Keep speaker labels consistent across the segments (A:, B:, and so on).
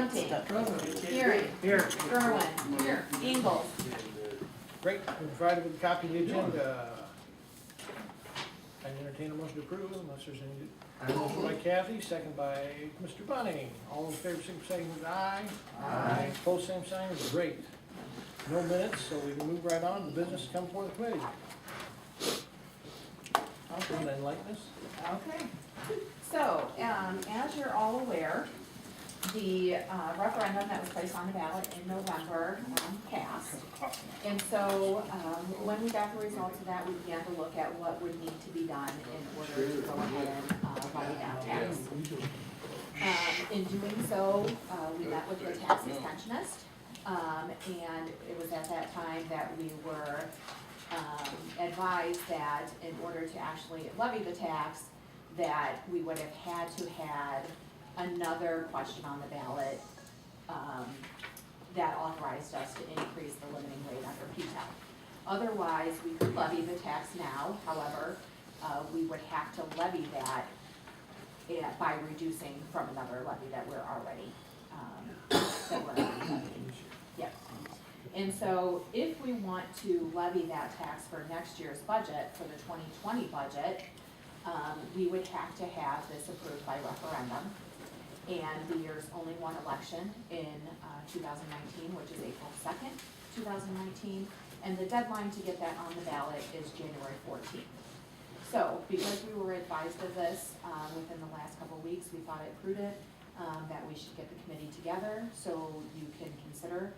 A: Bunting. Hearing.
B: Here.
A: Gerwin. Here. Ingalls.
B: Great, we provided with a copy of the agenda. I entertain a motion to approve unless there's any. Motion by Kathy, second by Mr. Bunning. All in favor, signify with aye. Aye. Opposed, same sign, great. No minutes, so we can move right on. The business come before the committee. Can you enlighten us?
A: Okay. So, as you're all aware, the referendum that was placed on the ballot in November passed. And so, when we got the results of that, we began to look at what would need to be done in order to go ahead and levy that tax. In doing so, we met with the tax extensionist, and it was at that time that we were advised that in order to actually levy the tax, that we would have had to had another question on the ballot that authorized us to increase the limiting rate under PTEL. Otherwise, we could levy the tax now, however, we would have to levy that by reducing from another levy that we're already levying. Yep. And so if we want to levy that tax for next year's budget, for the 2020 budget, we would have to have this approved by referendum. And there's only one election in 2019, which is April 2nd, 2019. And the deadline to get that on the ballot is January 14th. So because we were advised of this within the last couple of weeks, we thought it prudent that we should get the committee together so you can consider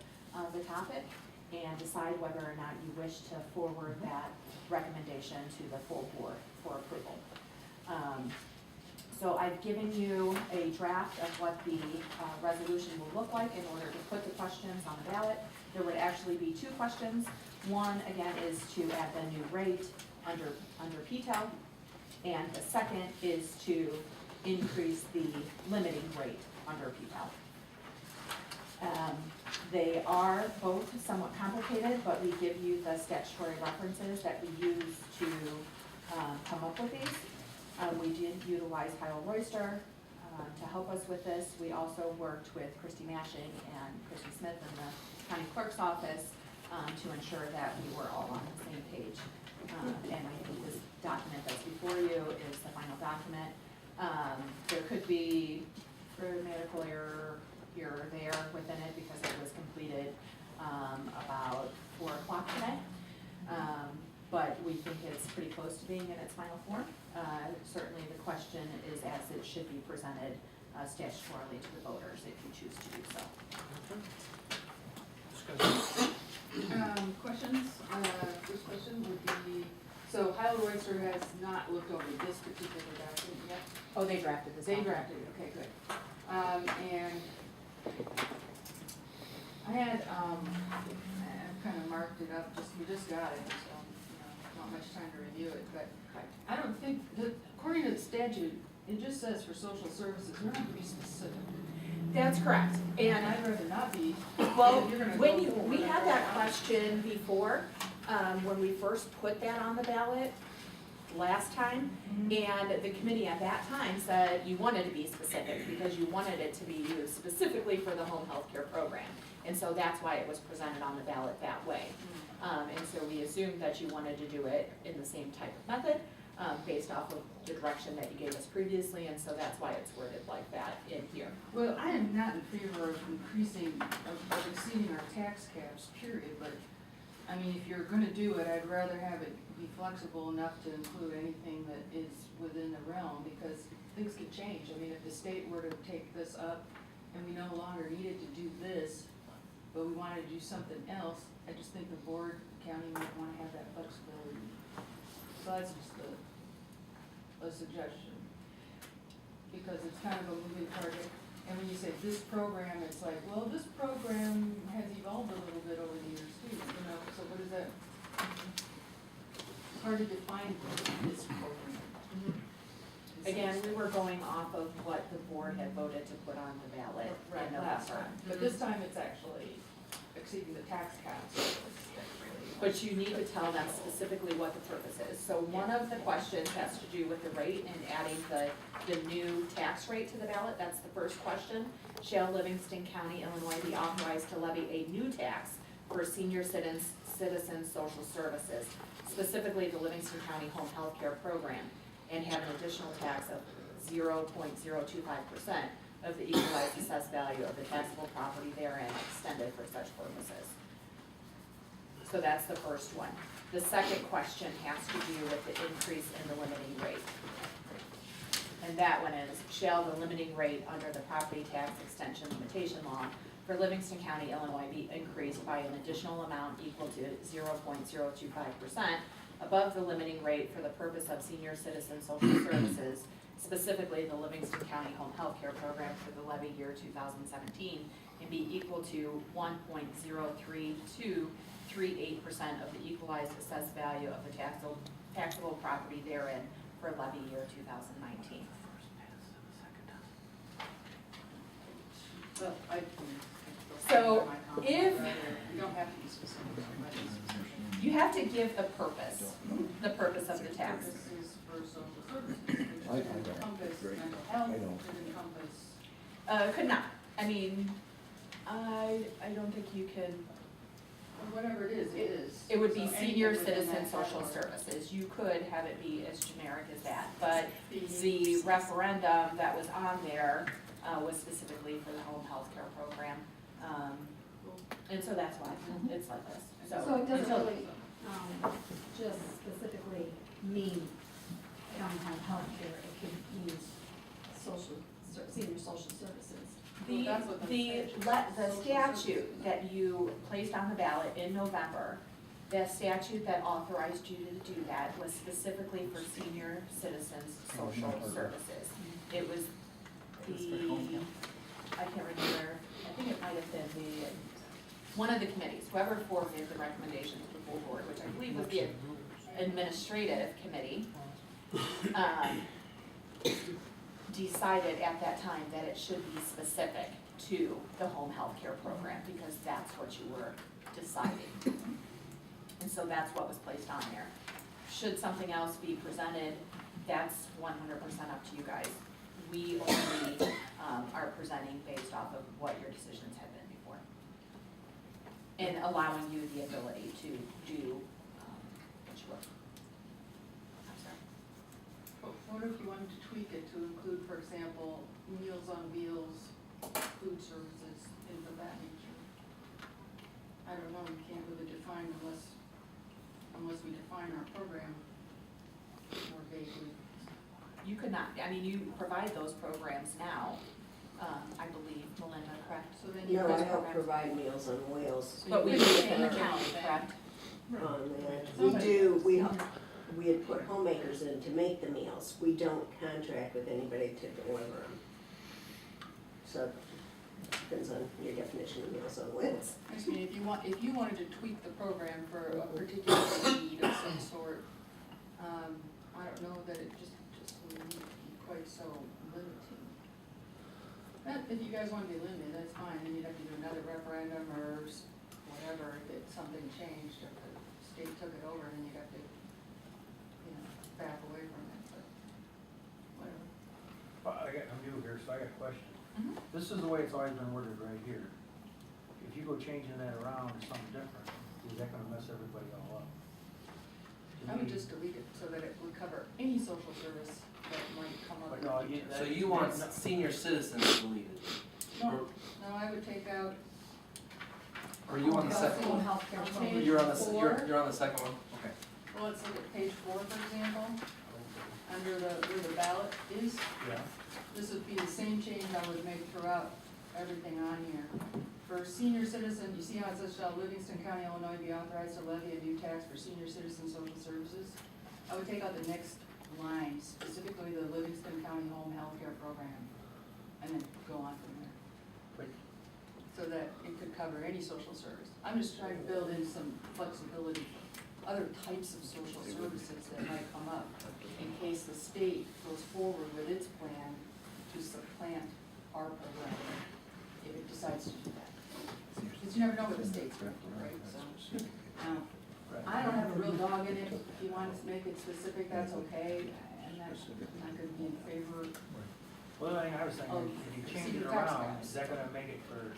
A: the topic and decide whether or not you wish to forward that recommendation to the full board for approval. So I've given you a draft of what the resolution will look like in order to put the questions on the ballot. There would actually be two questions. One, again, is to add the new rate under PTEL, and the second is to increase the limiting rate under PTEL. They are both somewhat complicated, but we give you the statutory references that we use to come up with these. We did utilize Kyle Royster to help us with this. We also worked with Christy Mashing and Christy Smith in the county clerk's office to ensure that we were all on the same page. And I think this document that's before you is the final document. There could be grammatical error here or there within it because it was completed about 4 o'clock today. But we think it's pretty close to being in its final form. Certainly the question is as it should be presented statutorily to the voters if you choose to do so.
C: Questions? First question would be, so Kyle Royster has not looked over this particular document yet?
A: Oh, they drafted this.
C: They drafted it, okay, good. And I had, I've kind of marked it up, we just got it, so, not much time to review it, but I don't think, according to the statute, it just says for social services, we're not going to be specific.
A: That's correct. And
C: I'd rather not be.
A: well, when we had that question before, when we first put that on the ballot last time, and the committee at that time said you wanted to be specific because you wanted it to be used specifically for the home health care program. And so that's why it was presented on the ballot that way. And so we assumed that you wanted to do it in the same type of method, based off of the direction that you gave us previously, and so that's why it's worded like that in here.
C: Well, I am not in favor of increasing, of exceeding our tax caps, period, but, I mean, if you're gonna do it, I'd rather have it be flexible enough to include anything that is within the realm, because things could change. I mean, if the state were to take this up and we no longer needed to do this, but we wanted to do something else, I just think the board, county might wanna have that flexibility. So that's just a suggestion, because it's kind of a moving target. And when you say this program, it's like, well, this program has evolved a little bit over the years too, so what is that? It's hard to define this program.
A: Again, we were going off of what the board had voted to put on the ballot in
C: Right, last
A: November.
C: time, but this time it's actually exceeding the tax caps.
A: But you need to tell them specifically what the purpose is. So one of the questions has to do with the rate and adding the new tax rate to the ballot. That's the first question. Shall Livingston County, Illinois be authorized to levy a new tax for senior citizens social services, specifically the Livingston County Home Health Care Program, and have an additional tax of 0.025% of the equalized assessed value of the taxable property therein extended for such purposes. So that's the first one. The second question has to do with the increase in the limiting rate. And that one is, shall the limiting rate under the property tax extension limitation law for Livingston County, Illinois be increased by an additional amount equal to 0.025% above the limiting rate for the purpose of senior citizen social services, specifically the Livingston County Home Health Care Program for the levy year 2017, and be equal to 1.03238% of the equalized assessed value of the taxable property therein for levy year 2019.
C: So I can.
A: So if-
C: You don't have to be specific.
A: You have to give the purpose of the tax.
C: Purpose is for social services, which
D: I
C: could
D: don't.
C: encompass
D: Great.
C: mental
D: I
C: health,
D: don't.
C: could encompass.
A: Could not, I mean, I don't think you could,
C: Whatever it is.
A: it would be
C: So
A: senior
C: anything within
A: citizen
C: that
A: social
C: category.
A: services. You could have it be as generic as that, but the
C: The
A: referendum that was on there, was specifically for the home health care program. And so that's why it's like this,
E: So it doesn't
A: until-
E: really, just specifically mean county home health care, it could mean senior social services.
A: The,
C: Well, that's what
A: the
C: social
A: statute
C: services.
A: that you placed on the ballot in November, the statute that authorized you to do that was specifically for senior citizens social services. It was the, I can't remember, I think it might have been one of the committees, whoever forwarded the recommendation to the full board, which I believe was the administrative committee, decided at that time that it should be specific to the home health care program, because that's what you were deciding. And so that's what was placed on there. Should something else be presented, that's 100% up to you guys. We only are presenting based off of what your decisions have been before. And allowing you the ability to do what you will. I'm sorry.
C: What if you wanted to tweak it to include, for example, Meals on Wheels, food services, things of that nature? I don't know, we can't really define unless we define our program more vaguely.
A: You could not, I mean, you provide those programs now, I believe, Melinda, correct?
C: So then you
F: No,
C: guys
F: I don't
A: programs.
F: provide Meals on Wheels
C: So
A: But we
C: you
A: do
C: could
A: it in the
C: change
A: county,
C: it.
A: correct?
F: on that. We had put homemakers in to make the meals. We don't contract with anybody to deliver them. So, depends on your definition of Meals on Wheels.
C: I just mean, if you wanted to tweak the program for a particular need of some sort, I don't know that it just would need to be quite so limiting. If you guys want to be limited, that's fine, then you'd have to do another referendum or whatever, if something changed, or the state took it over, then you'd have to, back away from it, but whatever.
G: I'm new here, so I got a question.
A: Mhm.
G: This is the way it's always been worded right here. If you go changing that around to something different, is that gonna mess everybody all up? To
C: I would
G: me-
C: just delete it so that it would cover any social service that might come up
G: But
C: in
G: no,
C: the future.
G: that-
H: So you want senior citizens deleted?
C: No, I would take out.
H: Or you on the second
E: Home
H: one?
E: health care
C: Change
E: program.
H: You're on the,
C: four.
H: you're on the second one? Okay.
C: Well, let's look at page 4, for example, under where the ballot is.
G: Yeah,
C: This would be the same change I would make throughout everything on here. For senior citizen, you see how it says, shall Livingston County, Illinois be authorized to levy a new tax for senior citizen social services? I would take out the next line, specifically the Livingston County Home Health Care Program, and then go on from there.
G: but
C: So that it could cover any social service. I'm just trying to build in some flexibility for other types of social services that might come up in case the state goes forward with its plan to supplant our program, if it decides to do that. It's Because you never know what the state's gonna do, right, so. I don't have a real dog in it, if you want to make it specific, that's okay, and that's, I'm not gonna be in favor.
G: Well, the thing I was thinking,
C: Oh,
G: if you change
C: senior
G: it
C: tax
G: around,
C: caps.
G: is that gonna make it for,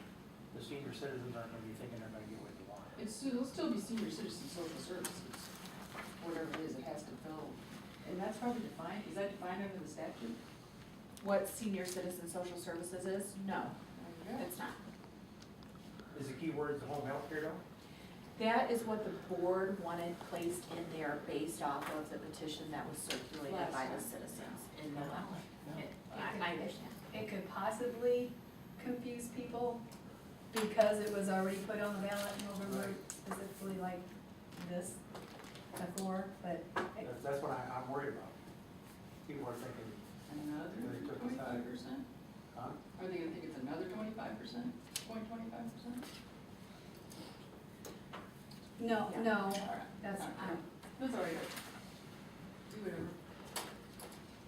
G: the senior citizens aren't gonna be thinking they're gonna get what they want?
C: It'll still be senior citizen social services, whatever it is, it has to fill, and that's probably defined, is that defined under the statute?
A: What senior citizen social services is? No,
C: Yeah.
A: it's not.
G: Is the key word the home health care though?
A: That is what the board wanted placed in there based off of the petition that was circulated
C: Last
A: by the
C: time.
A: citizens in November. I understand.
E: It could possibly confuse people because it was already put on the ballot and over specifically like this before, but it-
G: That's what I'm worried about. People are thinking,
C: Another
G: They took us out.
C: 25%?
G: huh?
C: Are they gonna think it's another 25%, 0.25%?
E: no,
A: Yeah.
E: no,
C: All right,
E: that's,
C: all right. That's all right. Do whatever.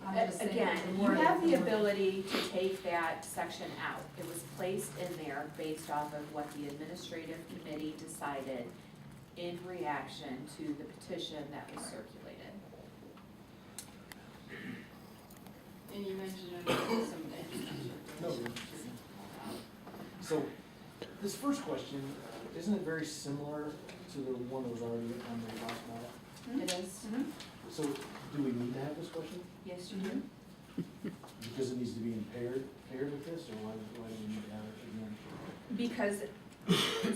E: I'm just saying.
A: Again,
E: the
A: you
E: wording-
A: have the ability to take that section out. It was placed in there based off of what the administrative committee decided in reaction to the petition that was circulated.
C: And you mentioned some
D: No. So, this first question, isn't it very similar to the one that was already on the last ballot?
A: It is?
D: So, do we need to have this question?
A: Yes, you do.
D: Because it needs to be paired with this, or why do we need to have it again?
A: Because,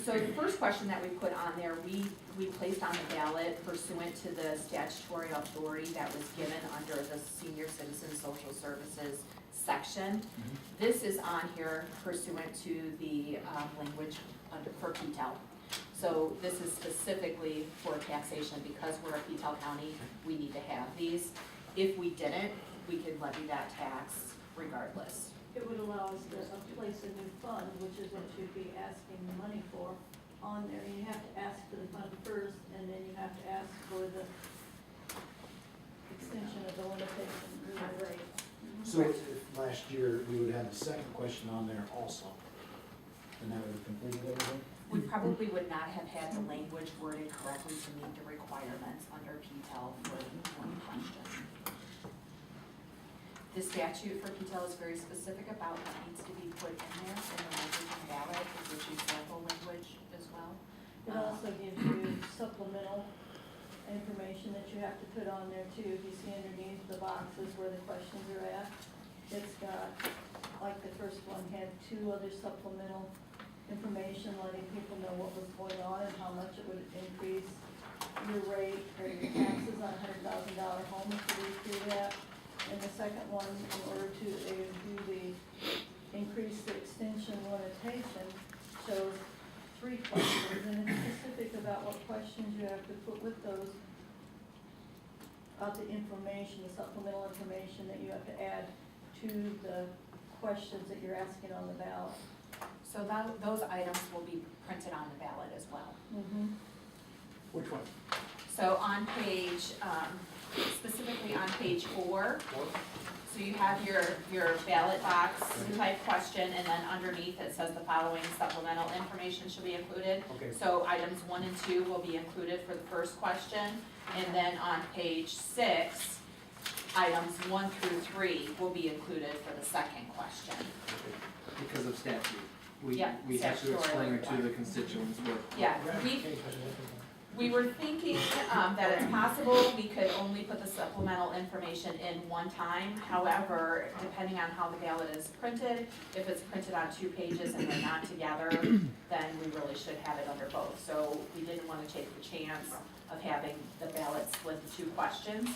A: so the first question that we put on there, we placed on the ballot pursuant to the statutory authority that was given under the senior citizen social services section. This is on here pursuant to the language under, for PTEL. So this is specifically for taxation, because we're a PTEL county, we need to have these. If we didn't, we could levy that tax regardless.
I: It would allow us to place a new fund, which is what you'd be asking the money for on there. You have to ask for the fund first, and then you have to ask for the extension of the limitation rate.
D: So, if last year, we would have the second question on there also, and that would have completed everything?
A: We probably would not have had the language worded correctly to meet the requirements under PTEL for one question. The statute for PTEL is very specific about what needs to be put in there, in the language and ballot, it gives you sample language as well.
I: It also gives you supplemental information that you have to put on there too. If you see underneath the boxes where the questions are at, it's got, like the first one had 2 other supplemental information letting people know what was going on and how much it would increase your rate or your taxes on $100,000 home if you read through that. And the second one, in order to do the increase the extension limitation, shows 3 questions, and it's specific about what questions you have to put with those, about the information, the supplemental information that you have to add to the questions that you're asking on the ballot.
A: So those items will be printed on the ballot as well.
D: Which one?
A: So on page, specifically on page 4, so you have your ballot box type question, and then underneath it says the following supplemental information should be included.
G: Okay.
A: So items 1 and 2 will be included for the first question, and then on page 6, items 1 through 3 will be included for the second question.
H: Because of statute. We
A: Yeah,
H: have to
A: statutory
H: explain to the
A: requirement.
H: constituents what.
A: Yeah, we were thinking that it's possible we could only put the supplemental information in one time. However, depending on how the ballot is printed, if it's printed on 2 pages and they're not together, then we really should have it under both. So we didn't want to take the chance of having the ballot split the 2 questions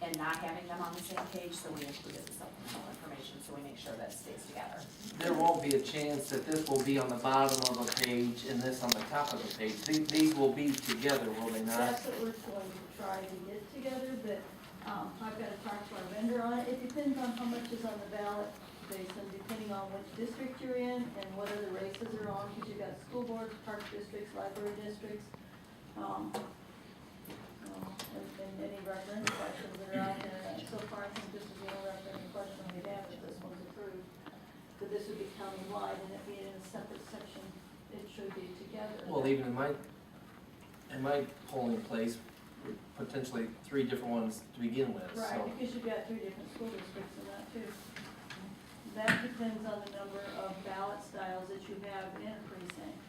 A: and not having them on the same page, so we included the supplemental information, so we make sure that it stays together.
H: There won't be a chance that this will be on the bottom of a page and this on the top of the page. These will be together, will they not?
I: That's what we're going to try to get together, but, I've got to talk to our vendor on it. It depends on how much is on the ballot, Jason, depending on which district you're in and what other races are on, because you've got school boards, park districts, library districts, and any referendum questions that are out there. And so far, I think this is the only referendum question we have if this one's approved. But this would be countywide, and it being in a separate section, it should be together.
H: Well, even in my polling place, potentially 3 different ones to begin with,
I: Right,
H: so.
I: because you've got 3 different school districts in that too. That depends on the number of ballot styles that you have in a precinct.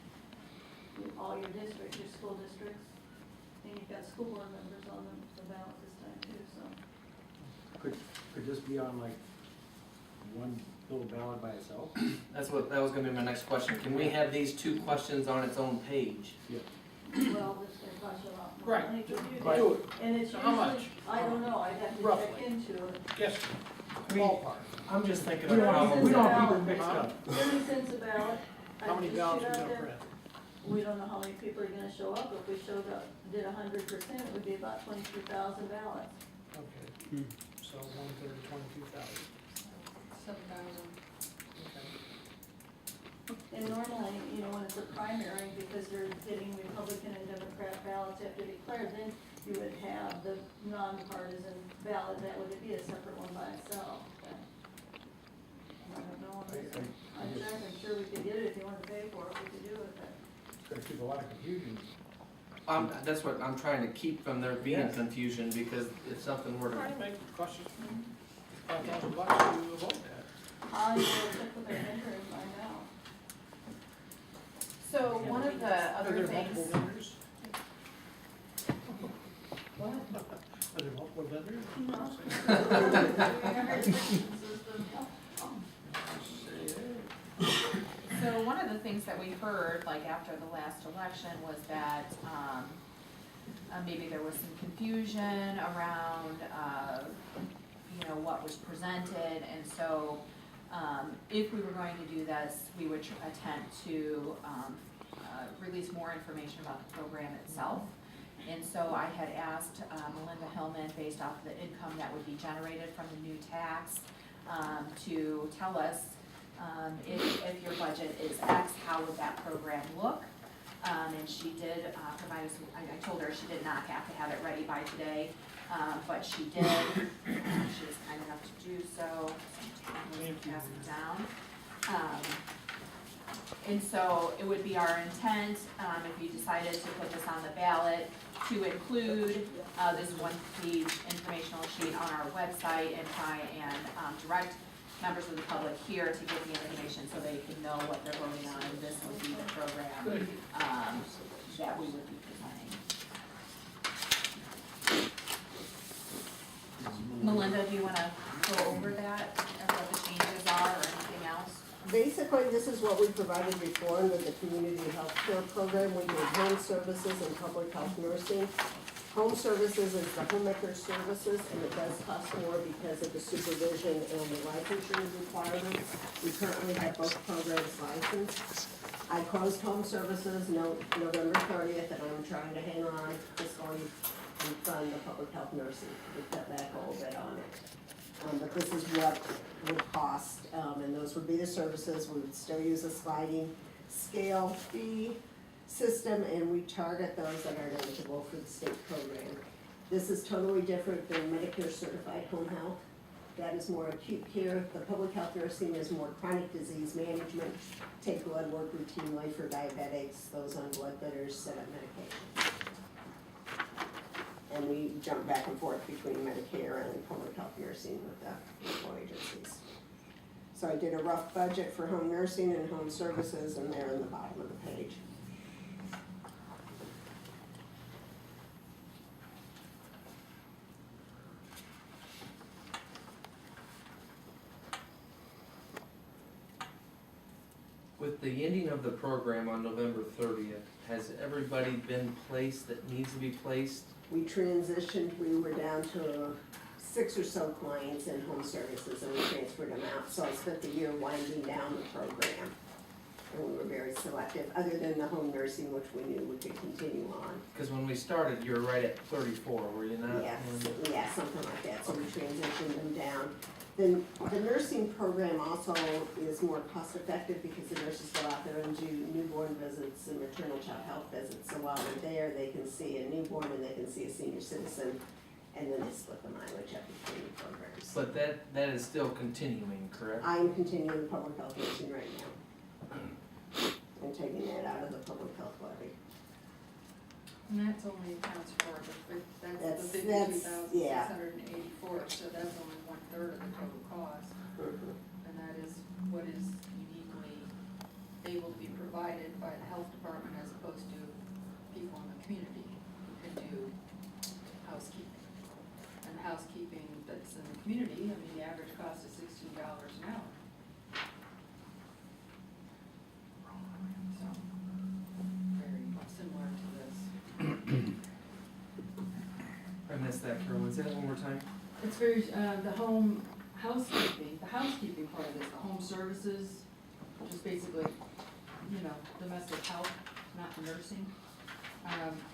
I: All your districts, your school districts, and you've got school board members on the ballot this time too, so.
G: Could this be on like one little ballot by itself?
H: That was gonna be my next question. Can we have these 2 questions on its own page?
I: Well, this is gonna cost you a lot more
B: Right.
I: money to do
G: Right.
I: that.
B: Do it,
I: And it's
B: So how much?
I: usually, I don't know, I'd have to check
B: Roughly.
I: into it.
B: guess, ballpark.
H: I'm just thinking
G: We
H: of
G: don't
H: how.
G: want, we don't want people mixed
B: Huh?
G: up.
I: 30 cents a ballot.
B: How
I: I'd
B: many
I: just
B: ballots
I: shoot
B: we
I: out
B: gonna
I: there.
B: print?
I: We don't know how many people are gonna show up. If we did 100%, it would be about 23,000 ballots.
B: Okay, so 1/3, 22,000.
C: 7,000.
B: Okay.
I: And normally, you know, when it's a primary, because they're hitting Republican and Democrat ballots after declared, then you would have the nonpartisan ballot, that would be a separate one by itself. But I don't know, I'm sure we could get it if you wanted to pay for it, we could do it, but.
G: It's gonna keep a lot of confusion.
H: That's what I'm trying to keep from there being
G: Yes.
H: confusion, because if something were to.
B: Trying to make costs $5,000 to avoid that.
I: I will check with our vendor and find out.
A: So one of the
B: Are
A: other
B: there
A: things.
B: multiple vendors?
A: What?
B: Are there multiple vendors?
A: So one of the things that we heard, like after the last election, was that, maybe there was some confusion around, you know, what was presented, and so, if we were going to do this, we would attempt to, release more information about the program itself. And so I had asked, Melinda Hillman, based off of the income that would be generated from the new tax, to tell us, if your budget is X, how would that program look? And she did, provide us, I told her she did not have to have it ready by today, but she did. She was kind enough to do so. Pass it down. And so it would be our intent, if you decided to put this on the ballot, to include, this 1-page informational sheet on our website and try and, direct members of the public here to get the information so they can know what they're voting on, and this would be the program, that we would be presenting. Melinda, do you wanna go over that, and what the changes are, or anything else?
F: Basically, this is what we provided before under the community health care program. We did home services and public health nursing. Home services is the homemaker services, and it does cost more because of the supervision and the licensure requirements. We currently have both programs licensed. I closed home services November 30th, and I'm trying to hang on fiscally and fund the public health nursing. We cut back a little bit on it. But this is what would cost, and those would be the services. We would still use a sliding scale fee system, and we target those that are eligible for the state program. This is totally different than Medicare certified home health. That is more acute care. The public health nursing is more chronic disease management, take blood work routinely for diabetics, those on blood thinners, set up medication. And we jump back and forth between Medicare and public health nursing with the local agencies. So I did a rough budget for home nursing and home services, and they're in the bottom of the page.
H: With the ending of the program on November 30th, has everybody been placed that needs to be placed?
F: We transitioned, we were down to 6 or so clients in home services, and we transferred them out. So I spent the year winding down the program, and we were very selective, other than the home nursing, which we knew we could continue on.
H: Because when we started, you were right at 34, were you not?
F: Yes, yeah, something like that, so we transitioned them down. Then the nursing program also is more cost effective because the nurses go out there and do newborn visits and maternal child health visits. So while they're there, they can see a newborn and they can see a senior citizen, and then they split the mileage up between the programs.
H: But that is still continuing, correct?
F: I'm continuing public health nursing right now. I'm taking that out of the public health levy.
C: And that's only accounts for that's
F: That's-
C: the
F: that's-
C: 52,684, so that's only 1/3 of the total cost.
F: Mhm.
C: And that is what is uniquely able to be provided by the health department as opposed to people in the community who can do housekeeping. And housekeeping that's in the community, I mean, the average cost is $16 an hour. So, very similar to this.
H: I missed that, Carol, is that one more time?
C: It's very, the housekeeping part of this, the home services, which is basically, domestic health, not nursing.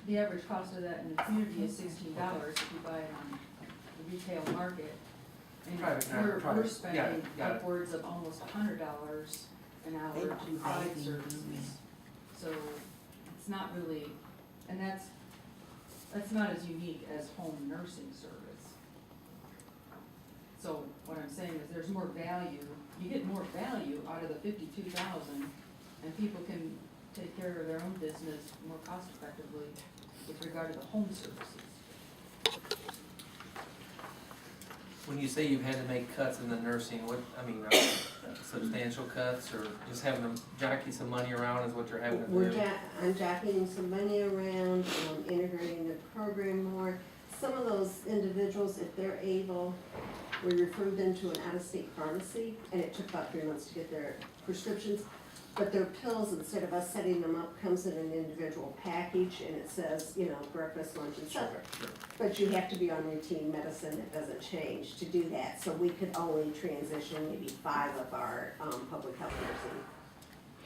C: The average cost of that in the community is $16 if you buy it on the retail market. And we're spending
H: got it.
C: upwards of almost $100 an hour to provide services. So it's not really, and that's not as unique as home nursing service. So what I'm saying is there's more value, you get more value out of the 52,000, and people can take care of their own business more cost effectively with regard to the home services.
H: When you say you've had to make cuts in the nursing, substantial cuts, or just having to jockey some money around is what you're having to do?
F: I'm jockeying some money around, integrating the program more. Some of those individuals, if they're able, we referred them to an out-of-state pharmacy, and it took about 3 months to get their prescriptions. But their pills, instead of us setting them up, comes in an individual package, and it says, breakfast, lunch, and supper.
H: Sure.
F: But you have to be on routine medicine, it doesn't change to do that. So we could only transition maybe 5 of our public health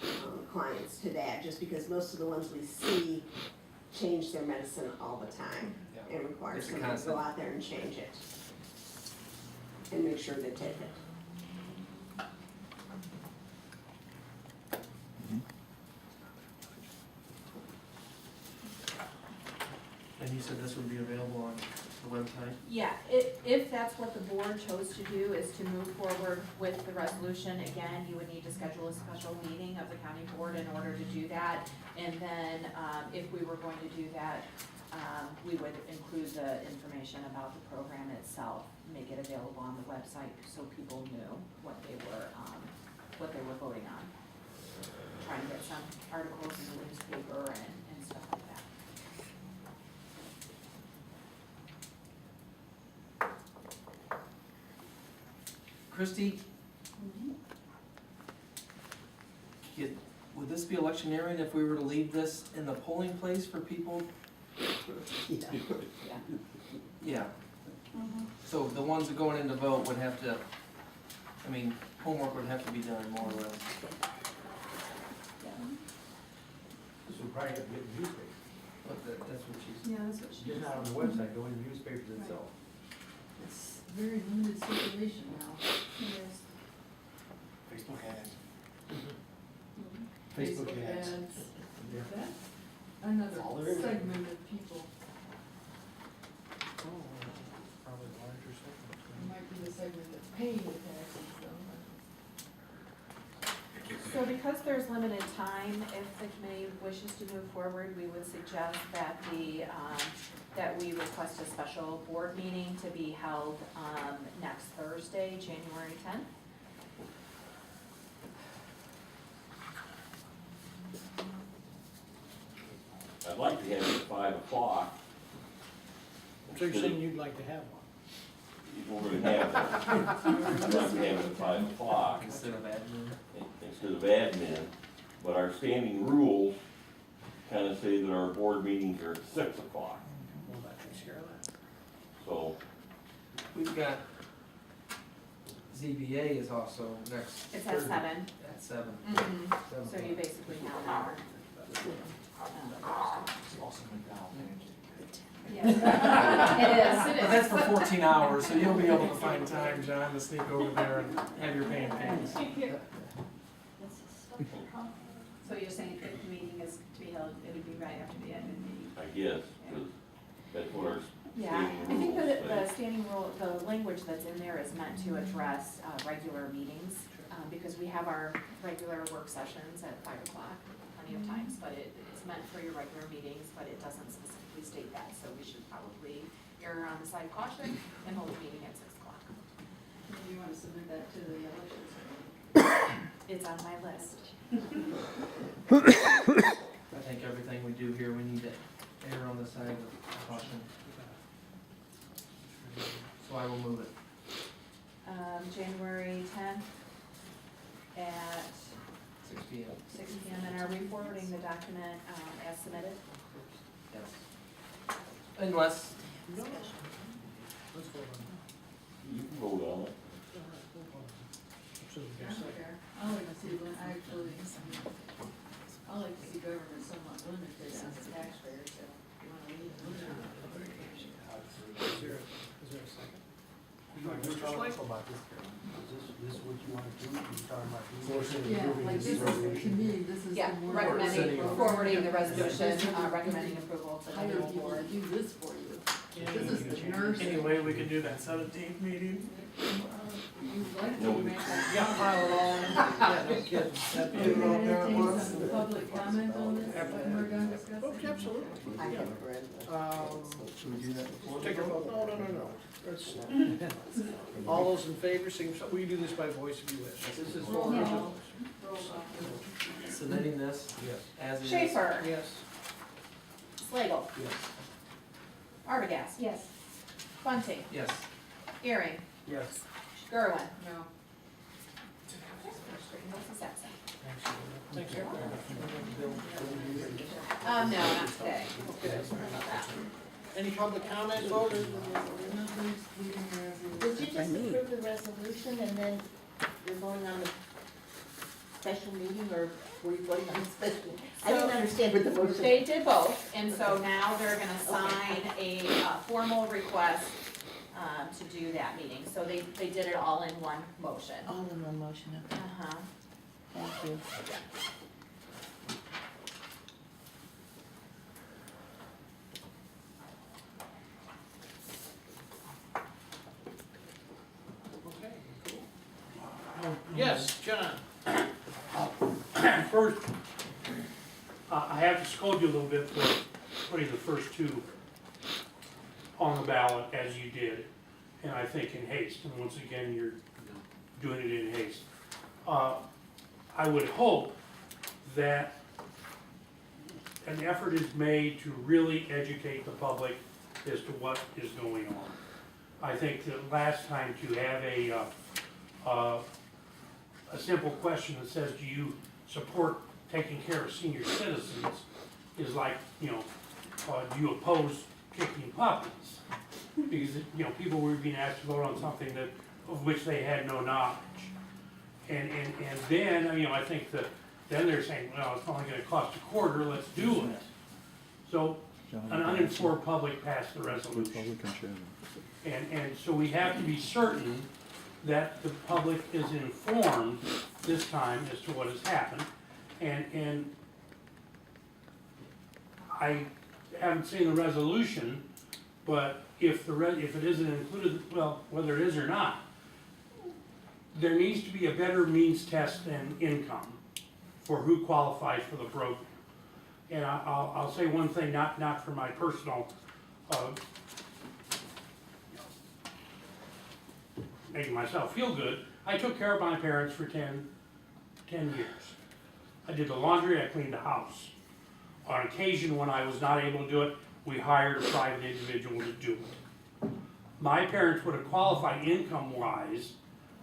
F: nursing clients to that, just because most of the ones we see change their medicine all the time and require
H: It's a
F: somebody to
H: constant.
F: go out there and change it and make sure they take it.
H: And you said this would be available on the website?
A: Yeah, if that's what the board chose to do, is to move forward with the resolution, again, you would need to schedule a special meeting of the county board in order to do that. And then, if we were going to do that, we would include the information about the program itself, make it available on the website so people knew what they were voting on. Try and get some articles in the newspaper and stuff like that.
H: Christie, would this be electioneering if we were to leave this in the polling place for people?
A: Yeah.
H: Yeah. So the ones that going in to vote would have to, homework would have to be done more or less.
G: This would probably have to get in the newspaper.
H: That's what she's.
C: Yeah, that's what she
G: Just not on the website, go in the newspapers itself.
C: It's very limited circulation now.
I: Yes.
D: Facebook ads.
C: Facebook
D: Facebook ads.
C: ads.
G: Yeah.
C: That's another
D: All there is.
C: segment of people.
B: Probably the larger
C: It
B: segment.
C: might be the segment that's paying the taxes though.
A: So because there's limited time, if the committee wishes to move forward, we would suggest that that we request a special board meeting to be held, next Thursday, January 10th.
J: I'd like to have it at 5 o'clock.
B: So you're saying you'd like to have one?
J: We're gonna have it. I'd like to have it at 5 o'clock
H: Instead of admin.
J: instead of admin, but our standing rules kind of say that our board meetings are at 6 o'clock.
B: Well, that takes care of that.
J: So,
H: We've got, ZBA is also next.
A: It's at 7.
H: At 7.
A: Mm-hmm. So you basically have an hour.
D: Also McDonald's.
A: It
H: But that's for 14 hours, so you'll be able to find time, John, to sneak over there and have your pancakes.
E: So you're saying if the meeting is to be held, it would be right after the admin meeting?
J: I guess, 'cause that's what our
A: Yeah, I
J: standing
A: think
J: rules
A: the
J: say.
A: standing rule, the language that's in there is meant to address regular meetings, because we have our regular work sessions at 5 o'clock, plenty of times, but it's meant for your regular meetings, but it doesn't specifically state that, so we should probably err on the side of caution and hold a meeting at 6 o'clock.
C: Maybe you wanna submit that to the elections committee.
A: It's on my list.
H: I think everything we do here, we need to err on the side of caution. So I will move it.
A: January 10th at
H: 6 P.M.
A: 6 PM, and are we forwarding the document as submitted?
H: Yes. Unless,
B: No. Let's vote on it.
J: You can vote on it.
B: So we
C: I
B: got a
C: don't
B: second.
C: care. I like to see, I like to see government somewhat limited as a taxpayer, so if you wanna leave it limited.
B: Is there a second?
G: We're talking about this, is this what you wanna do, you're talking about these?
D: Forcing
C: Yeah,
D: approving
C: like
D: this
C: this is, to
D: resolution.
C: me, this is
A: Yeah,
C: the more.
A: recommending, forwarding the resolution,
C: Yeah.
A: recommending approval to the
C: Hire
A: new
C: people to
A: board.
C: do this for you.
B: Yeah,
C: This
B: we
C: is
B: can
C: the
B: change it.
C: nurse.
K: Anyway, we can do that 17th meeting.
C: You'd like
J: No,
C: to
J: we-
C: make that.
B: Yeah, pile it all in. Yeah, no kidding. That'd be-
C: Can we entertain some public comment on this when we're done discussing?
B: Okay, absolutely.
F: I
B: Yeah.
F: haven't read this.
H: should we do that before?
B: Take a vote. No. Let's- All those in favor, signify, we can do this by voice if you wish.
H: This is
C: Roll
H: for
C: call. Roll call.
H: submitting this
B: Yes.
H: as is.
A: Schaefer,
B: Yes.
A: Slagle,
D: Yes.
A: Arbogast.
E: Yes.
A: Bunting,
H: Yes.
A: Earring,
G: Yes.
A: Gerwin.
C: No.
B: Thanks, sir.
A: No, not today.
B: Okay.
A: Sorry about that.
B: Any public comment, folks?
C: Nothing's leaving there as it
L: Did
C: is.
L: you just approve the resolution and then you're voting on the special meeting, or were you voting on the special? I didn't
A: So-
L: understand what the motion.
A: They did both, and so now they're gonna sign a formal request to do that meeting. So they did it all in one motion.
L: All in one motion, okay,
A: Uh-huh.
L: thank you.
B: Okay, cool. Yes, John?
K: First, I have to scold you a little bit for putting the first two on the ballot as you did, and I think in haste, and once again, you're doing it in haste. I would hope that an effort is made to really educate the public as to what is going on. I think that last time to have a simple question that says, do you support taking care of senior citizens, is like, do you oppose kicking puppies? Because, people were being asked to vote on something that, of which they had no knowledge. And then, I think that, then they're saying, well, it's only gonna cost a quarter, let's do it. So, an uninformed public passed the resolution. And so we have to be certain that the public is informed this time as to what has happened. And I haven't seen the resolution, but if it isn't included, well, whether it is or not, there needs to be a better means test than income for who qualifies for the program. And I'll say one thing, not for my personal, making myself feel good. I took care of my parents for 10 years. I did the laundry, I cleaned the house. On occasion, when I was not able to do it, we hired a private individual to do it. My parents would have qualified income-wise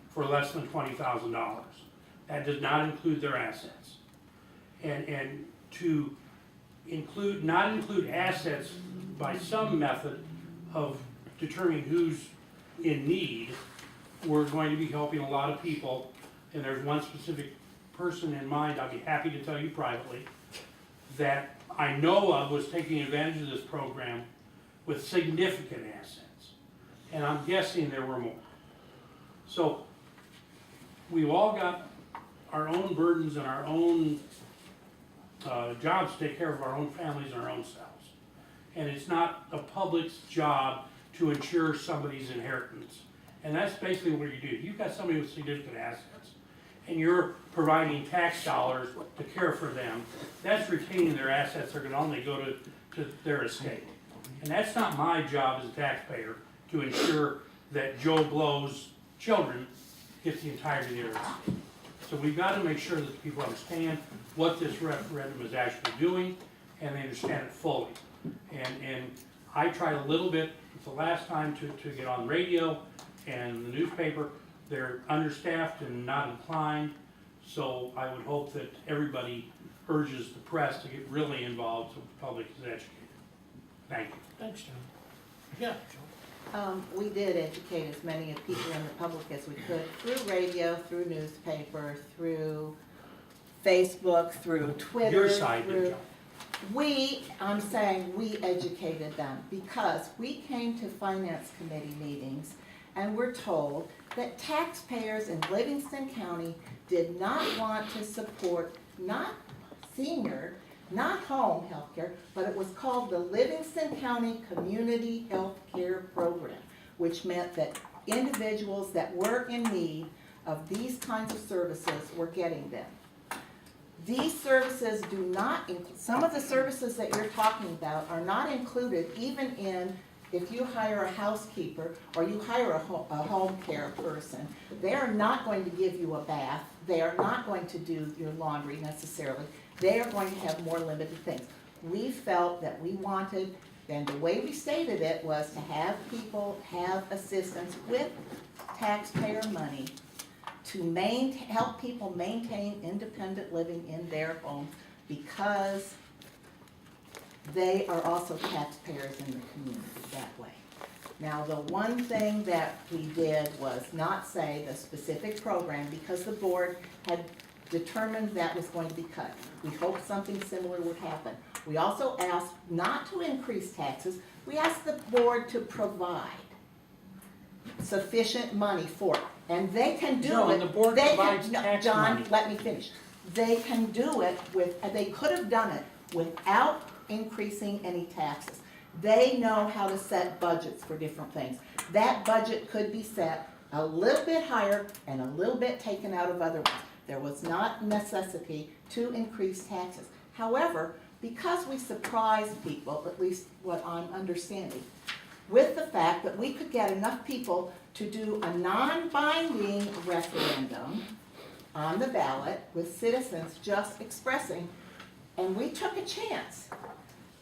K: for less than $20,000. That does not include their assets. And to not include assets by some method of determining who's in need, we're going to be helping a lot of people, and there's one specific person in mind, I'll be happy to tell you privately, that I know of was taking advantage of this program with significant assets. And I'm guessing there were more. So, we've all got our own burdens and our own jobs to take care of our own families and our own selves. And it's not the public's job to ensure somebody's inheritance. And that's basically what you do. You've got somebody with significant assets, and you're providing tax dollars to care for them, that's retaining their assets, they're gonna only go to their estate. And that's not my job as a taxpayer, to ensure that Joe Blow's children get the entirety of their estate. So we've got to make sure that the people understand what this referendum is actually doing, and they understand it fully. And I tried a little bit, it's the last time to get on radio and the newspaper. They're understaffed and not inclined, so I would hope that everybody urges the press to get really involved so the public is educated. Thank you.
B: Thanks, John. Yeah, Joe.
L: We did educate as many of people in the public as we could, through radio, through newspaper, through Facebook, through Twitter.
K: Your side,
L: through-
K: good job.
L: I'm saying we educated them, because we came to finance committee meetings and were told that taxpayers in Livingston County did not want to support, not senior, not home health care, but it was called the Livingston County Community Health Care Program, which meant that individuals that were in need of these kinds of services were getting them. These services do not, some of the services that you're talking about are not included even in, if you hire a housekeeper or you hire a home care person, they are not going to give you a bath, they are not going to do your laundry necessarily, they are going to have more limited things. We felt that we wanted, and the way we stated it was to have people have assistance with taxpayer money to help people maintain independent living in their homes, because they are also taxpayers in the community that way. Now, the one thing that we did was not say the specific program, because the board had determined that was going to be cut. We hoped something similar would happen. We also asked not to increase taxes, we asked the board to provide sufficient money for it. And they can do it.
K: No, and the board
L: They can-
K: provides
L: no,
K: tax
L: John,
K: money.
L: let me finish. They can do it they could have done it without increasing any taxes. They know how to set budgets for different things. That budget could be set a little bit higher and a little bit taken out of other ones. There was not necessity to increase taxes. However, because we surprised people, at least what I'm understanding, with the fact that we could get enough people to do a non-binding referendum on the ballot with citizens just expressing, and we took a chance.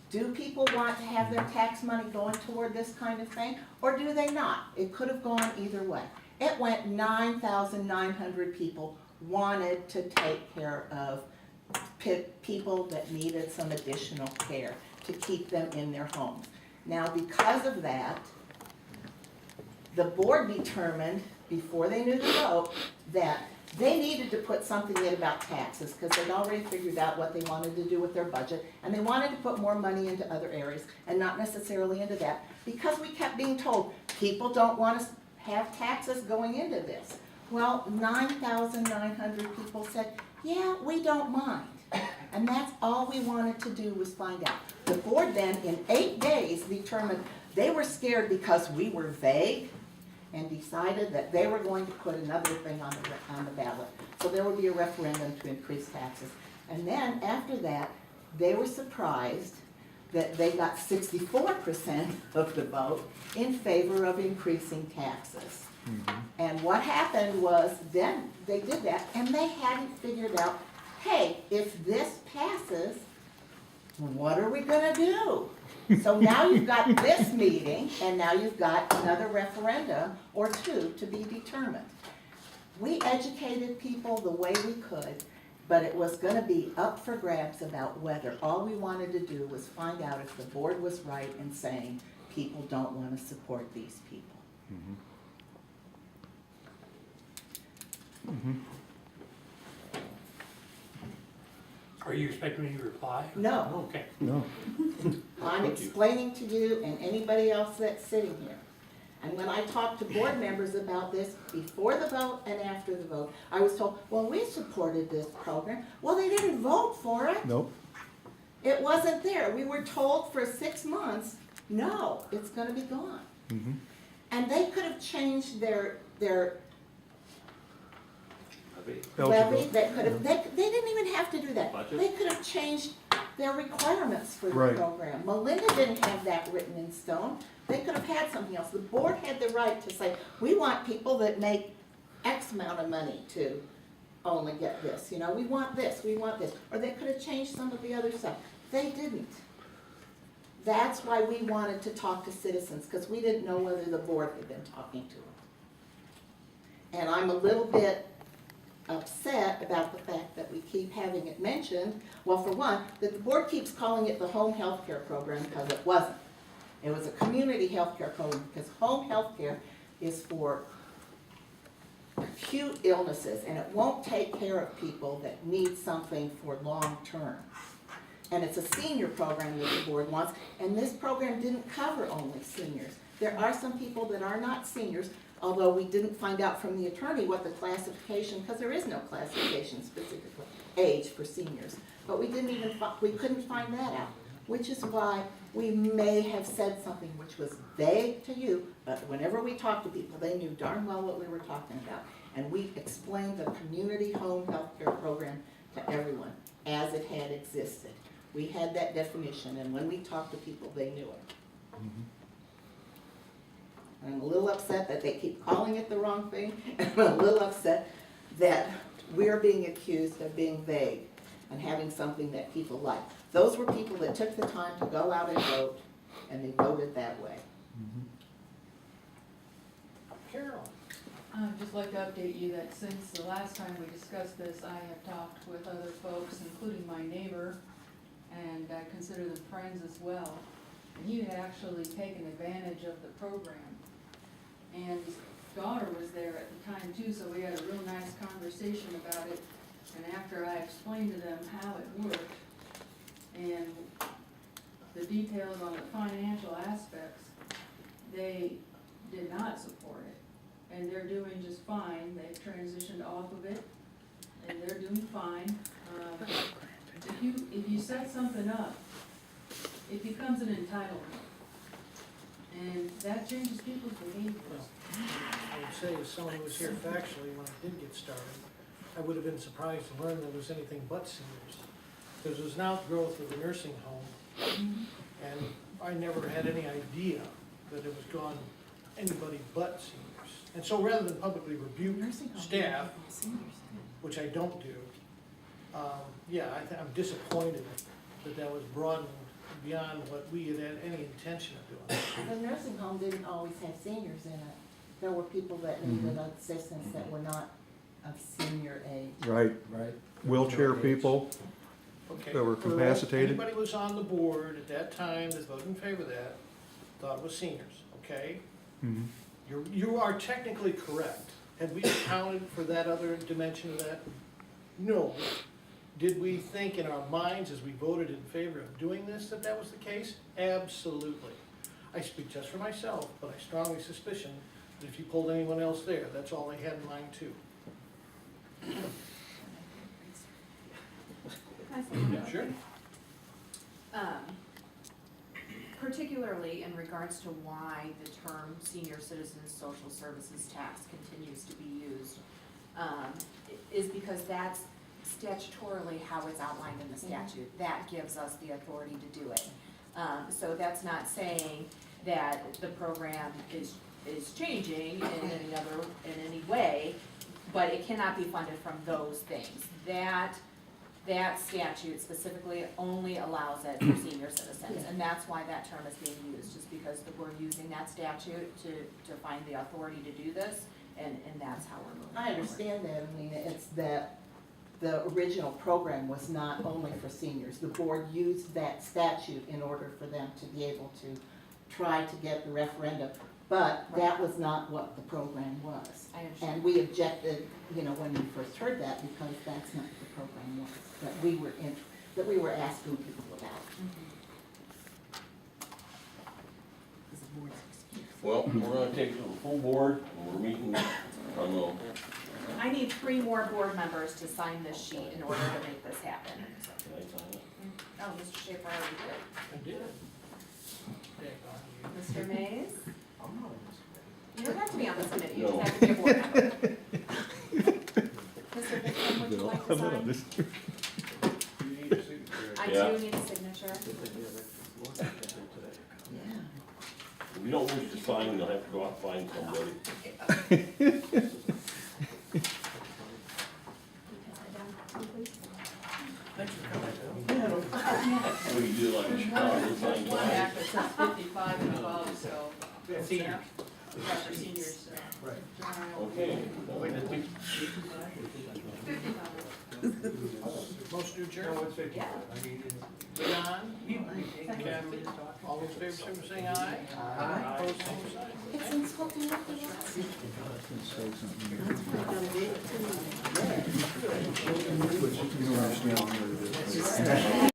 L: Do people want to have their tax money going toward this kind of thing, or do they not? It could have gone either way. It went 9,900 people wanted to take care of people that needed some additional care to keep them in their homes. Now, because of that, the board determined, before they knew the vote, that they needed to put something in about taxes, because they'd already figured out what they wanted to do with their budget, and they wanted to put more money into other areas, and not necessarily into that, because we kept being told, people don't want to have taxes going into this. Well, 9,900 people said, yeah, we don't mind. And that's all we wanted to do was find out. The board then, in 8 days, determined they were scared because we were vague, and decided that they were going to put another thing on the ballot. So there would be a referendum to increase taxes. And then, after that, they were surprised that they got 64% of the vote in favor of increasing taxes. And what happened was, then they did that, and they hadn't figured out, hey, if this passes, what are we gonna do? So now you've got this meeting, and now you've got another referendum or two to be determined. We educated people the way we could, but it was gonna be up for grabs about whether all we wanted to do was find out if the board was right in saying people don't wanna support these people.
K: Are you expecting me to reply?
L: No.
K: Okay.
L: I'm explaining to you and anybody else that's sitting here. And when I talked to board members about this before the vote and after the vote, I was told, well, we supported this program. Well, they didn't vote for it.
M: Nope.
L: It wasn't there. We were told for 6 months, no, it's gonna be gone. And they could have changed their levy, that could have, they didn't even have to do that.
J: Budget?
L: They could have changed their requirements for the
M: Right.
L: program. Melinda didn't have that written in stone. They could have had something else. The board had the right to say, we want people that make X amount of money to only get this, you know, we want this. Or they could have changed some of the other stuff. They didn't. That's why we wanted to talk to citizens, because we didn't know whether the board had been talking to them. And I'm a little bit upset about the fact that we keep having it mentioned. Well, for one, that the board keeps calling it the home health care program, because it wasn't. It was a community health care program, because home health care is for acute illnesses, and it won't take care of people that need something for long-term. And it's a senior program that the board wants, and this program didn't cover only seniors. There are some people that are not seniors, although we didn't find out from the attorney what the classification, because there is no classification specifically, age for seniors. But we didn't even, we couldn't find that out, which is why we may have said something which was vague to you, but whenever we talked to people, they knew darn well what we were talking about. And we explained the community home health care program to everyone as it had existed. We had that definition, and when we talked to people, they knew it. I'm a little upset that they keep calling it the wrong thing, and I'm a little upset that we're being accused of being vague and having something that people like. Those were people that took the time to go out and vote, and they voted that way.
B: Carol?
C: I'd just like to update you that since the last time we discussed this, I have talked with other folks, including my neighbor, and I consider them friends as well. And he had actually taken advantage of the program. And his daughter was there at the time too, so we had a real nice conversation about it. And after I explained to them how it worked and the details on the financial aspects, they did not support it. And they're doing just fine. They've transitioned off of it, and they're doing fine. If you set something up, it becomes an entitlement, and that changes people's behaviors.
B: I would say, as someone who was here factually when I did get started, I would have been surprised to learn there was anything but seniors. Because there was an outgrowth of the nursing home, and I never had any idea that it was gone anybody but seniors. And so rather than publicly rebuke staff, which I don't do, I'm disappointed that that was broadened beyond what we had any intention of doing.
L: The nursing home didn't always have seniors in it. There were people that needed assistance that were not of senior age.
M: Right,
D: Right?
M: wheelchair people
B: Okay.
M: that were incapacitated.
B: Anybody who was on the board at that time that voted in favor of that, thought it was seniors, okay?
M: Mhm.
B: You are technically correct. Have we accounted for that other dimension of that? No. Did we think in our minds as we voted in favor of doing this that that was the case? Absolutely. I speak just for myself, but I strongly suspicion that if you pulled anyone else there, that's all they had in mind too. Sure.
A: Particularly in regards to why the term senior citizens social services tax continues to be used, is because that's statutorily how it's outlined in the statute. That gives us the authority to do it. So that's not saying that the program is changing in any way, but it cannot be funded from those things. That statute specifically only allows it for senior citizens, and that's why that term is being used, just because we're using that statute to find the authority to do this, and that's how we're moving
L: I
A: forward.
L: understand that, Alina. It's that the original program was not only for seniors. The board used that statute in order for them to be able to try to get the referendum, but that was not what the program was.
A: I understand.
L: And we objected, when we first heard that, because that's not what the program was, that we were asking people about.
J: Well, we're gonna take to the full board, and we're meeting on the,
A: I need 3 more board members to sign this sheet in order to make this happen.
J: can I sign it?
A: Oh, Mr. Schaefer already did.
B: I did.
A: Mr. Mays?
D: I'm not in this committee.
A: You don't have to be on this committee, you
J: No.
A: just have to be a board member. Mr. to sign?
B: You need a signature.
A: I
J: Yeah.
A: do need a signature.
L: Yeah.
J: If you don't wish to sign, you'll have to go out and find somebody. We do like a Chicago sign.
C: One act that says 55 and above, so.
G: Seniors.
C: Yeah, for seniors, so.
B: Right.
J: Okay.
C: 55.
B: Motion to adjourn. John, Kathy, all those in favor, signify by saying aye. Aye. Opposed, same sign.
L: It's insulting what the law says.
M: You don't understand.